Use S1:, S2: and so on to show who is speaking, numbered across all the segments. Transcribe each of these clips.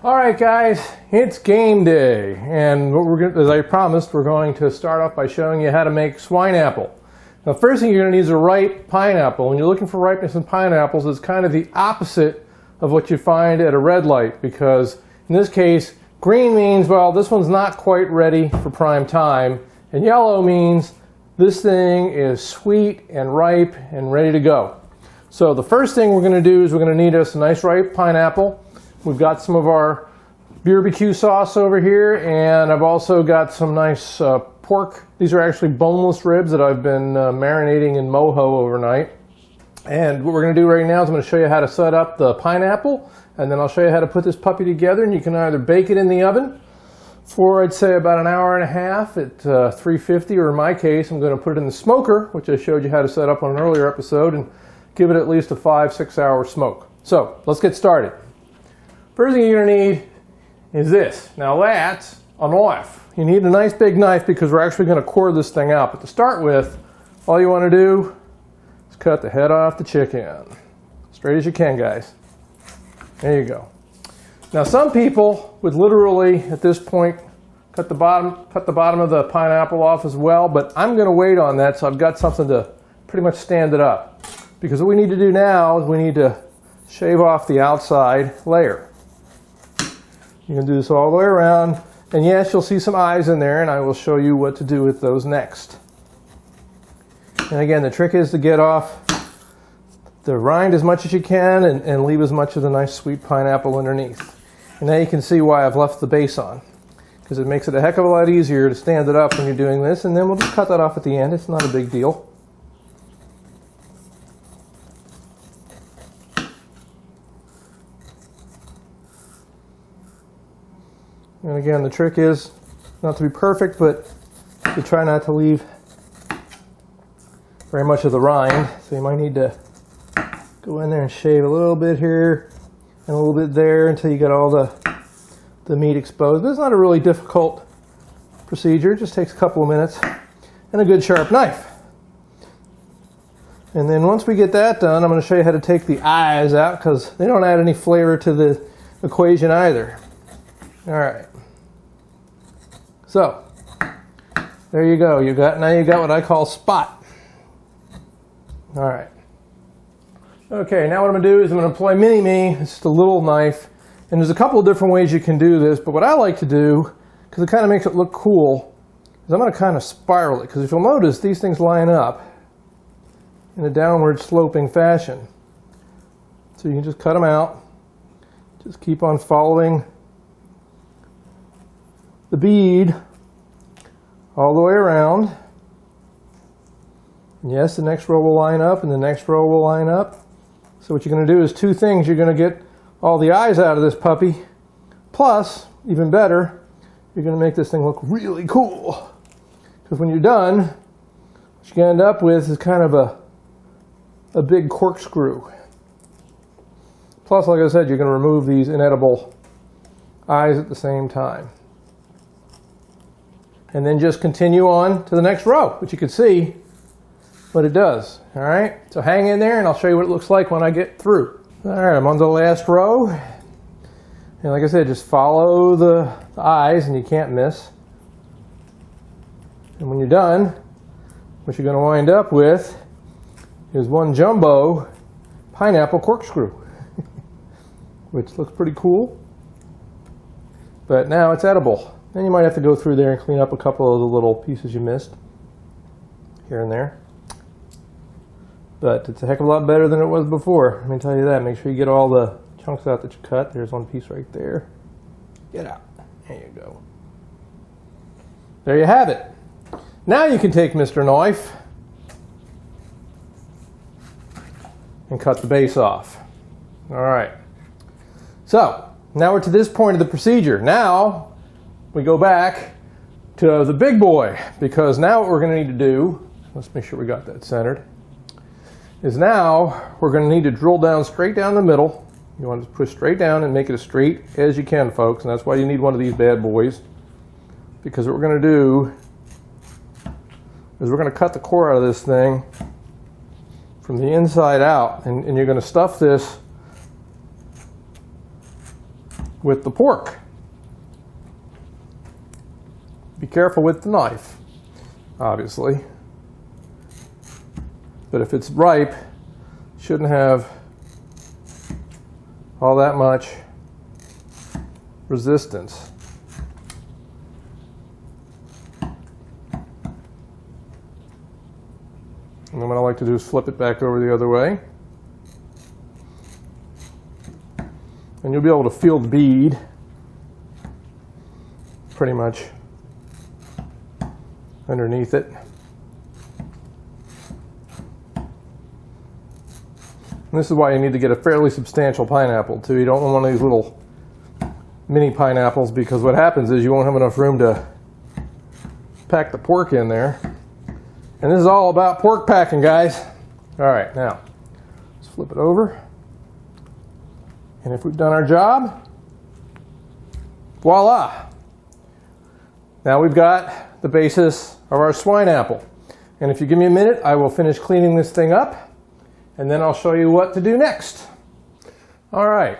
S1: Alright guys, it's game day, and what as I promised, we're going to start off by showing you how to make Swineapple. Now first thing you're going to need is a ripe pineapple. When you're looking for ripeness in pineapples, it's kind of the opposite of what you find at a red light, because in this case, green means, well, this one's not quite ready for prime time, and yellow means this thing is sweet and ripe and ready to go. So the first thing we're going to do is we're going to need us a nice ripe pineapple. We've got some of our beerbecue sauce over here, and I've also got some nice pork. These are actually boneless ribs that I've been marinating in mojo overnight. And what we're going to do right now is I'm going to show you how to set up the pineapple, and then I'll show you how to put this puppy together. And you can either bake it in the oven for, I'd say, about an hour and a half at 350, or in my case, I'm going to put it in the smoker, which I showed you how to set up on an earlier episode, and give it at least a 5-6 hour smoke. So let's get started. First thing you're going to need is this. Now that's a knife. You need a nice big knife because we're actually going to core this thing out. But to start with, all you want to do is cut the head off the chicken. Straight as you can, guys. There you go. Now some people would literally, at this point, cut the bottom of the pineapple off as well, but I'm going to wait on that, so I've got something to pretty much stand it up. Because what we need to do now is we need to shave off the outside layer. You can do this all the way around, and yes, you'll see some eyes in there, and I will show you what to do with those next. And again, the trick is to get off the rind as much as you can and leave as much of the nice sweet pineapple underneath. And now you can see why I've left the base on, because it makes it a heck of a lot easier to stand it up when you're doing this, and then we'll just cut that off at the end. It's not a big deal. And again, the trick is not to be perfect, but to try not to leave very much of the rind. So you might need to go in there and shave a little bit here and a little bit there until you get all the meat exposed. But it's not a really difficult procedure. It just takes a couple of minutes and a good sharp knife. And then once we get that done, I'm going to show you how to take the eyes out, because they don't add any flavor to the equation either. All right. So there you go. Now you got what I call spot. All right. Okay. Now what I'm going to do is I'm going to employ Mmmm-mmm. It's just a little knife, and there's a couple of different ways you can do this. But what I like to do, because it kind of makes it look cool, is I'm going to kind of spiral it. Because if you'll notice, these things line up in a downward sloping fashion. So you can just cut them out. Just keep on following the bead all the way around. And yes, the next row will line up, and the next row will line up. So what you're going to do is two things. You're going to get all the eyes out of this puppy, plus, even better, you're going to make this thing look really cool. Because when you're done, what you're going to end up with is kind of a big corkscrew. Plus, like I said, you're going to remove these inedible eyes at the same time. And then just continue on to the next row, which you can see what it does. All right, so hang in there and I'll show you what it looks like when I get through. All right, I'm on the last row. And like I said, just follow the eyes and you can't miss. And when you're done, what you're going to wind up with is one jumbo pineapple corkscrew, which looks pretty cool. But now it's edible. Then you might have to go through there and clean up a couple of the little pieces you missed here and there. But it's a heck of a lot better than it was before. Let me tell you that. Make sure you get all the chunks out that you cut. There's one piece right there. Get out. There you go. There you have it. Now you can take Mr. Knife and cut the base off. All right. So now we're to this point of the procedure. Now we go back to the big boy, because now what we're going to need to do, let's make sure we got that centered, is now we're going to need to drill down straight down the middle. You want to push straight down and make it as straight as you can, folks, and that's why you need one of these bad boys, because what we're going to do is we're going to cut the core out of this thing from the inside out, and you're going to stuff this with the pork. Be careful with the knife, obviously. But if it's ripe, it shouldn't have all that much resistance. And then what I like to do is flip it back over the other way. And you'll be able to feel the bead pretty much underneath it. And this is why you need to get a fairly substantial pineapple too. You don't want one of these little mini pineapples, because what happens is you won't have enough room to pack the pork in there. And this is all about pork packing, guys. All right, now let's flip it over. And if we've done our job, voila. Now we've got the basis of our Swineapple. And if you give me a minute, I will finish cleaning this thing up, and then I'll show you what to do next. All right.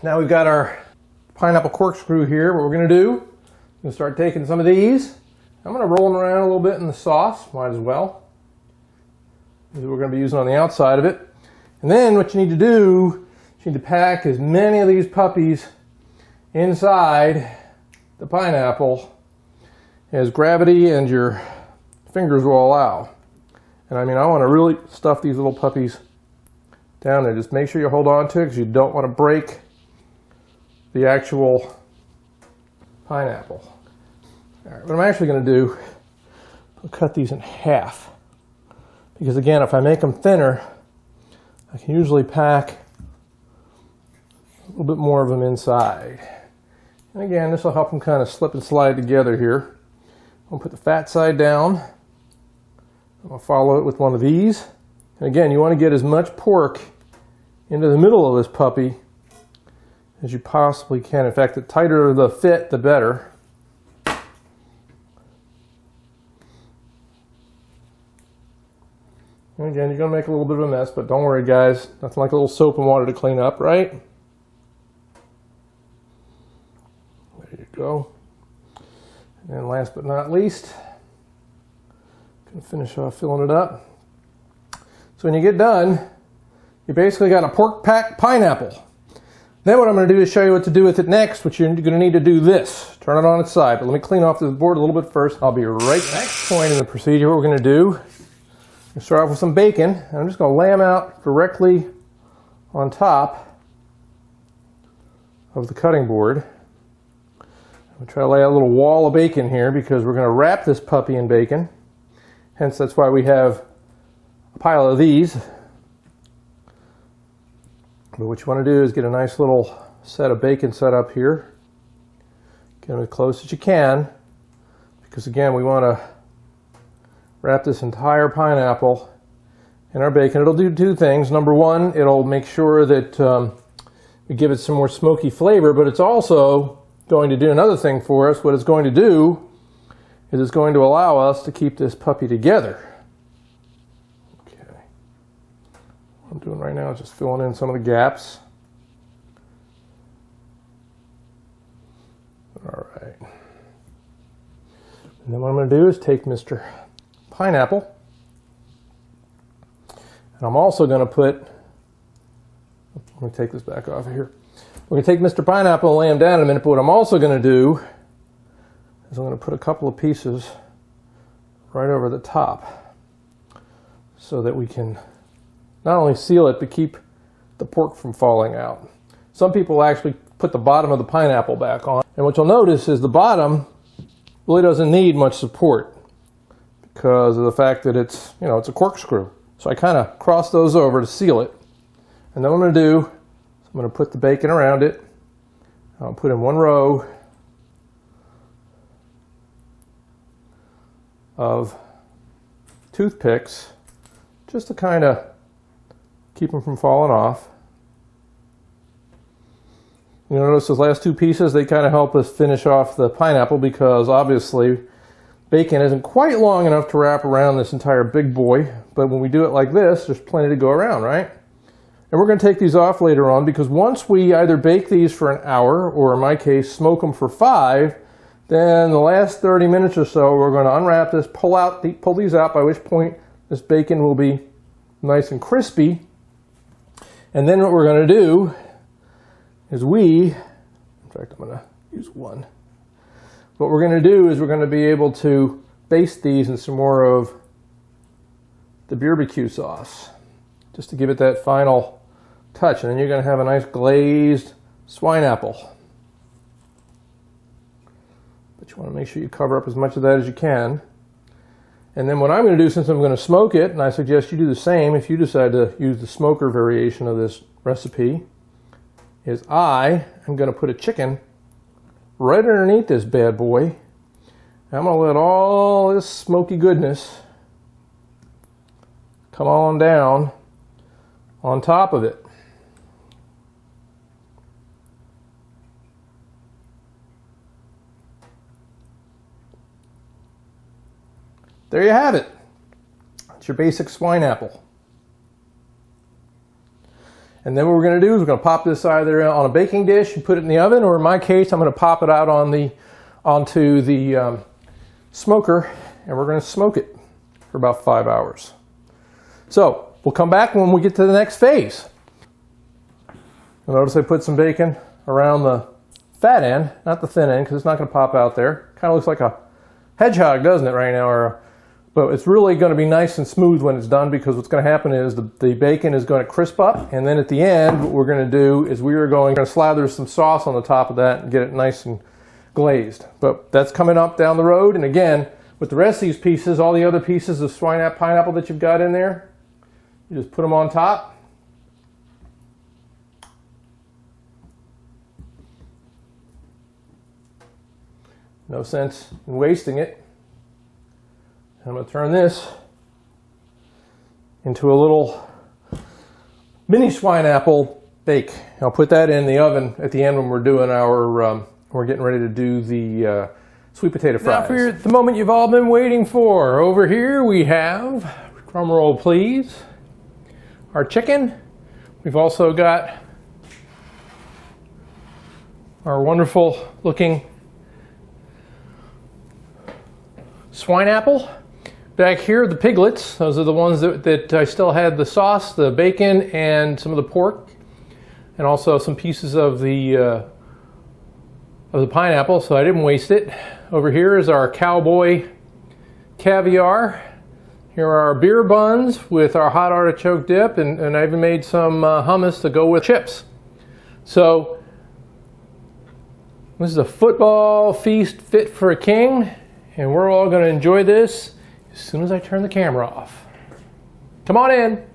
S1: Now we've got our pineapple corkscrew here. What we're going to do, I'm going to start taking some of these. I'm going to roll them around a little bit in the sauce. Might as well. This is what we're going to be using on the outside of it. And then what you need to do, you need to pack as many of these puppies inside the pineapple as gravity and your fingers will allow. And I mean, I want to really stuff these little puppies down there. Just make sure you hold on to it, because you don't want to break the actual pineapple. All right, what I'm actually going to do, I'll cut these in half. Because again, if I make them thinner, I can usually pack a little bit more of them inside. And again, this will help them kind of slip and slide together here. I'll put the fat side down. I'll follow it with one of these. And again, you want to get as much pork into the middle of this puppy as you possibly can. In fact, the tighter the fit, the better. And again, you're going to make a little bit of a mess, but don't worry, guys. Nothing like a little soap and water to clean up, right? There you go. And then last but not least, I'm going to finish off filling it up. So when you get done, you basically got a pork pack pineapple. Then what I'm going to do is show you what to do with it next, which you're going to need to do this. Turn it on its side. But let me clean off this board a little bit first. I'll be right back. Next point in the procedure, what we're going to do, we'll start off with some bacon, and I'm just going to lay them out directly on top of the cutting board. I'm going to try to lay out a little wall of bacon here, because we're going to wrap this puppy in bacon. Hence, that's why we have a pile of these. But what you want to do is get a nice little set of bacon set up here. Get them as close as you can, because again, we want to wrap this entire pineapple in our bacon. It'll do two things. Number one, it'll make sure that we give it some more smoky flavor, but it's also going to do another thing for us. What it's going to do is it's going to allow us to keep this puppy together. Okay. What I'm doing right now is just filling in some of the gaps. All right. And then what I'm going to do is take Mr. Pineapple, and I'm also going to put, let me take this back off of here. We're going to take Mr. Pineapple and lay him down in a minute, but what I'm also going to do is I'm going to put a couple of pieces right over the top so that we can not only seal it, but keep the pork from falling out. Some people actually put the bottom of the pineapple back on, and what you'll notice is the bottom really doesn't need much support because of the fact that it's, you know, it's a corkscrew. So I kind of cross those over to seal it. And then what I'm going to do is I'm going to put the bacon around it. I'll put in one row of toothpicks just to kind of keep them from falling off. You notice those last two pieces, they kind of help us finish off the pineapple because obviously bacon isn't quite long enough to wrap around this entire big boy, but when we do it like this, there's plenty to go around, right? And we're going to take these off later on because once we either bake these for an hour or in my case smoke them for 5, then the last 30 minutes or so we're going to unwrap this, pull these out, by which point this bacon will be nice and crispy. And then what we're going to do is in fact I'm going to use one. What we're going to do is we're going to be able to baste these in some more of the beerbecue sauce, just to give it that final touch. And then you're going to have a nice glazed swine apple. But you want to make sure you cover up as much of that as you can. And then what I'm going to do, since I'm going to smoke it, and I suggest you do the same if you decide to use the smoker variation of this recipe, is I am going to put a chicken right underneath this bad boy. I'm going to let all this smoky goodness come on down on top of it. There you have it. It's your basic swine apple. And then what we're going to do is we're going to pop this either on a baking dish and put it in the oven, or in my case, I'm going to pop it out onto the smoker, and we're going to smoke it for about 5 hours. So we'll come back when we get to the next phase. You'll notice I put some bacon around the fat end, not the thin end, because it's not going to pop out there. Kind of looks like a hedgehog, doesn't it, right now? But it's really going to be nice and smooth when it's done, because what's going to happen is the bacon is going to crisp up, and then at the end what we're going to do is we are going to slather some sauce on the top of that and get it nice and glazed. But that's coming up down the road. And again, with the rest of these pieces, all the other pieces of pineapple that you've got in there, you just put them on top. No sense in wasting it. I'm going to turn this into a little mini swine apple bake. I'll put that in the oven at the end when we're doing we're getting ready to do the sweet potato fries. Now for the moment you've all been waiting for. Over here we have, drum roll please, our chicken. We've also got our wonderful looking swine apple. Back here, the piglets. Those are the ones that I still had the sauce, the bacon, and some of the pork, and also some pieces of the pineapple, so I didn't waste it. Over here is our cowboy caviar. Here are our beer buns with our hot artichoke dip, and I even made some hummus to go with chips. So this is a football feast fit for a king, and we're all going to enjoy this as soon as I turn the camera off. Come on in.